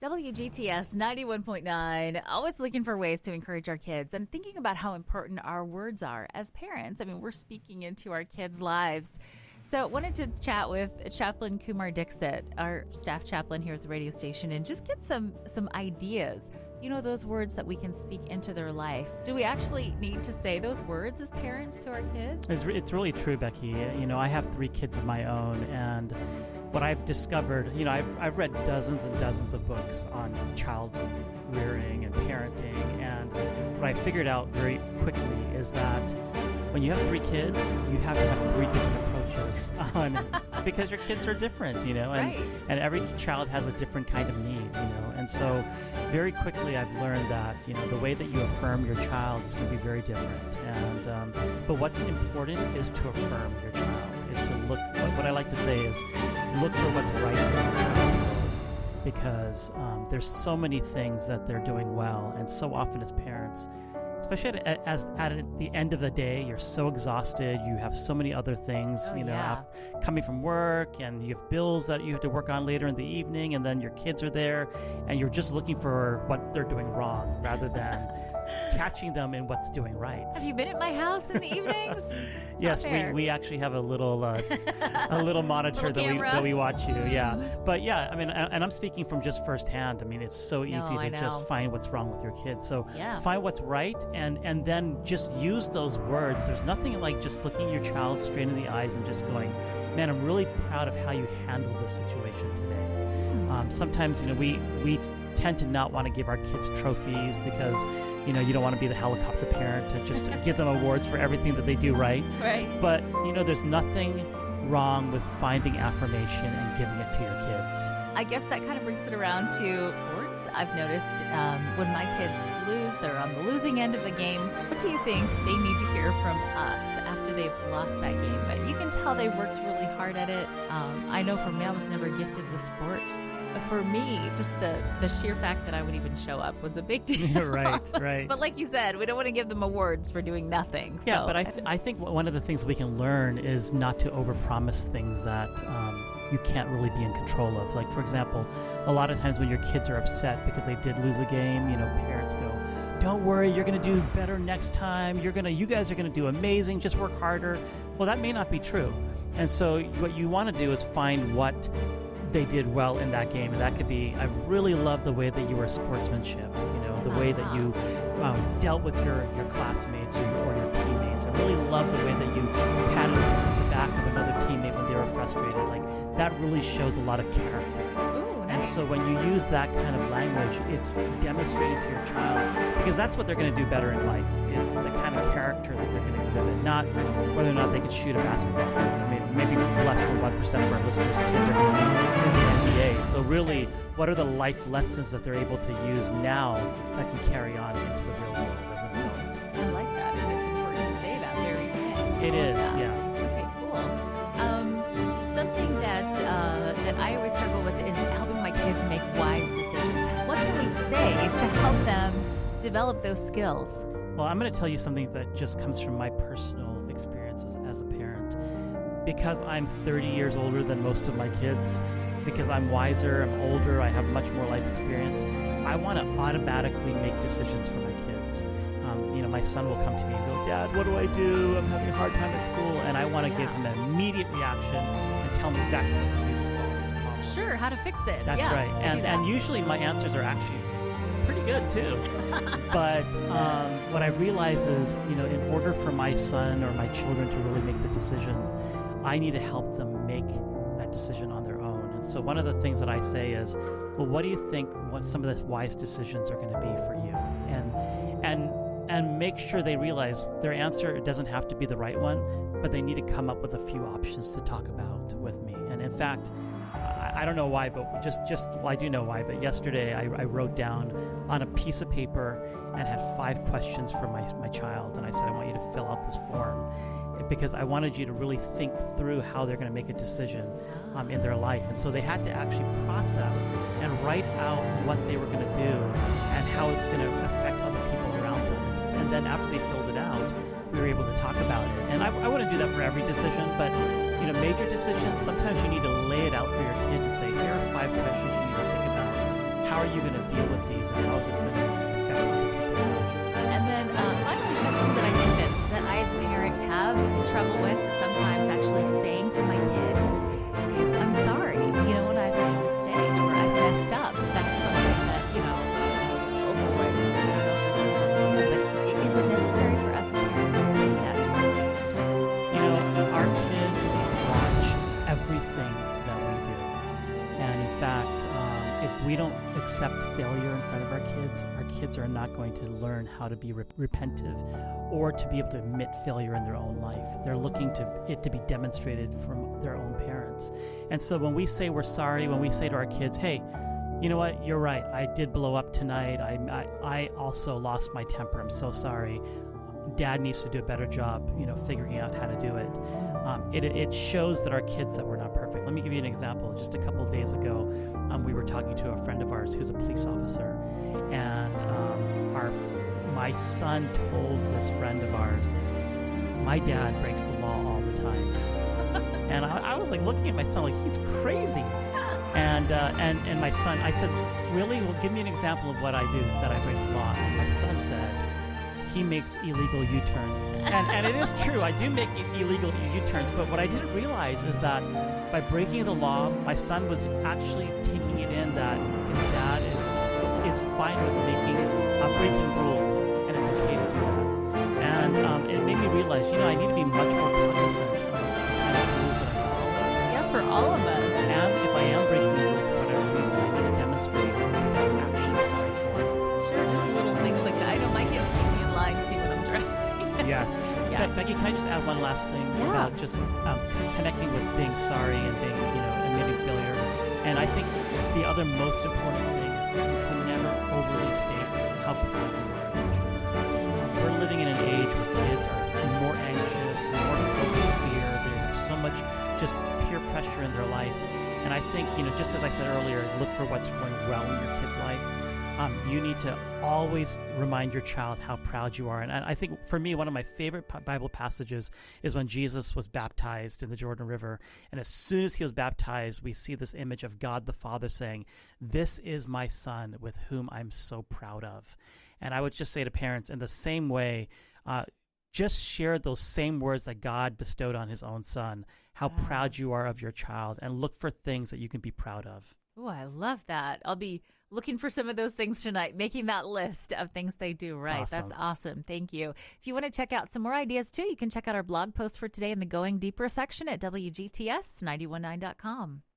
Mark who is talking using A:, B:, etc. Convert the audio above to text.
A: WGTS 91.9, always looking for ways to encourage our kids and thinking about how important our words are as parents. I mean, we're speaking into our kids' lives. So I wanted to chat with Chaplain Kumar Dixit, our staff chaplain here at the radio station, and just get some ideas. You know, those words that we can speak into their life. Do we actually need to say those words as parents to our kids?
B: It's really true, Becky. You know, I have 3 kids of my own, and what I've discovered, you know, I've read dozens and dozens of books on child rearing and parenting, and what I figured out very quickly is that when you have 3 kids, you have to have 3 different approaches on because your kids are different, you know, and every child has a different kind of need, you know, and so very quickly I've learned that, you know, the way that you affirm your child is going to be very different, and but what's important is to affirm your child, is to look, what I like to say is look for what's right in your child's world, because there's so many things that they're doing well, and so often as parents, especially at the end of the day, you're so exhausted. You have so many other things, coming from work, and you have bills that you have to work on later in the evening, and then your kids are there, and you're just looking for what they're doing wrong rather than catching them in what's doing right.
A: Have you been at my house in the evenings?
B: Yes, we actually have a little monitor that we watch you. Yeah, but yeah, I mean, and I'm speaking from just firsthand. I mean, it's so easy to just find what's wrong with your kids. So find what's right, and then just use those words. There's nothing like just looking your child straight in the eyes and just going, "Man, I'm really proud of how you handled this situation today." Sometimes, you know, we tend to not want to give our kids trophies because, you know, you don't want to be the helicopter parent to just give them awards for everything that they do right.
A: Right.
B: But, you know, there's nothing wrong with finding affirmation and giving it to your kids.
A: I guess that kind of brings it around to sports. I've noticed when my kids lose, they're on the losing end of the game. What do you think they need to hear from us after they've lost that game? But you can tell they worked really hard at it. I know for me, I was never gifted with sports. For me, just the sheer fact that I would even show up was a big deal.
B: Right.
A: But like you said, we don't want to give them awards for doing nothing. So.
B: Yeah, but I think one of the things we can learn is not to overpromise things that you can't really be in control of. Like, for example, a lot of times when your kids are upset because they did lose a game, you know, parents go, "Don't worry, you're going to do better next time. You guys are going to do amazing. Just work harder." Well, that may not be true. And so what you want to do is find what they did well in that game, and that could be, I really love the way that you were sportsmanship, you know, the way that you dealt with your classmates or your teammates. I really love the way that you patted the back of another teammate when they were frustrated. Like, that really shows a lot of character.
A: Ooh, nice.
B: And so when you use that kind of language, it's demonstrated to your child, because that's what they're going to do better in life, is the kind of character that they're going to exhibit, not whether or not they can shoot a basketball. You know, maybe less than 1% of our listeners' kids are going to be in the NBA. So really, what are the life lessons that they're able to use now that can carry on into the real world as an adult?
A: I like that, and it's important to say that very thing.
B: It is, yeah.
A: Okay, cool. Something that I always struggle with is helping my kids make wise decisions. What can we say to help them develop those skills?
B: Well, I'm going to tell you something that just comes from my personal experiences as a parent. Because I'm 30 years older than most of my kids, because I'm wiser, I'm older, I have much more life experience, I want to automatically make decisions for my kids. You know, my son will come to me and go, "Dad, what do I do? I'm having a hard time at school." And I want to give him an immediate reaction and tell him exactly what to do to solve his problem.
A: Sure, how to fix it.
B: That's right. And usually my answers are actually pretty good too. But what I realize is, you know, in order for my son or my children to really make the decisions, I need to help them make that decision on their own. And so one of the things that I say is, well, what do you think what some of the wise decisions are going to be for you? And make sure they realize their answer doesn't have to be the right one, but they need to come up with a few options to talk about with me. And in fact, I don't know why, but well, I do know why, but yesterday I wrote down on a piece of paper and had 5 questions for my child. And I said, I want you to fill out this form, because I wanted you to really think through how they're going to make a decision in their life. And so they had to actually process and write out what they were going to do and how it's going to affect other people around them. And then after they filled it out, we were able to talk about it. And I wouldn't do that for every decision, but you know, major decisions, sometimes you need to lay it out for your kids and say, here are 5 questions you need to think about. how are you going to deal with these, and how is it going to affect other people around you?
A: And then finally, something that I think that I as a parent have trouble with sometimes actually saying to my kids is, I'm sorry, when I've made a mistake or I've messed up. That's something that, oh boy, I don't know if it's appropriate, but is it necessary for us as parents to say that to our kids sometimes?
B: Our kids watch everything that we do. And in fact, if we don't accept failure in front of our kids are not going to learn how to be repentive or to be able to admit failure in their own life. They're looking to it to be demonstrated from their own parents. And so when we say we're sorry, when we say to our kids, hey, you know what, you're right, I did blow up tonight. I also lost my temper. I'm so sorry. Dad needs to do a better job, figuring out how to do it. It shows that our kids that we're not perfect. Let me give you an example. Just a couple of days ago, we were talking to a friend of ours who's a police officer, and my son told this friend of ours, my dad breaks the law all the time. And I was like looking at my son like he's crazy. And my son, I said, really? Well, give me an example of what I do that I break the law. And my son said, he makes illegal U-turns. And it is true, I do make illegal U-turns, but what I didn't realize is that by breaking the law, my son was actually taking it in that his dad is fine with breaking rules, and it's okay to do that. And it made me realize, I need to be much more cognizant of the kind of rules that I follow.
A: Yeah, for all of us.
B: And if I am breaking the rule for whatever reason, I need to demonstrate that I'm actually sorry for it.
A: Sure, just little things like that. I know my kids keep me in line too when I'm driving.
B: Yes.
A: Yeah.
B: Becky, can I just add one last thing about just connecting with being sorry and being, admitting failure? And I think the other most important thing is that you can never overly state how proud you are of your children. We're living in an age where kids are more anxious, more filled with fear. They have so much just peer pressure in their life. And I think, just as I said earlier, look for what's going well in your kid's life. You need to always remind your child how proud you are. And I think for me, one of my favorite Bible passages is when Jesus was baptized in the Jordan River. And as soon as he was baptized, we see this image of God the Father saying, "This is my son with whom I'm so proud of." And I would just say to parents, in the same way, just share those same words that God bestowed on his own son, how proud you are of your child, and look for things that you can be proud of.
A: Oh, I love that. I'll be looking for some of those things tonight, making that list of things they do right.
B: Awesome.
A: That's awesome. Thank you. If you want to check out some more ideas too, you can check out our blog post for today in the Going Deeper section at WGTS919.com.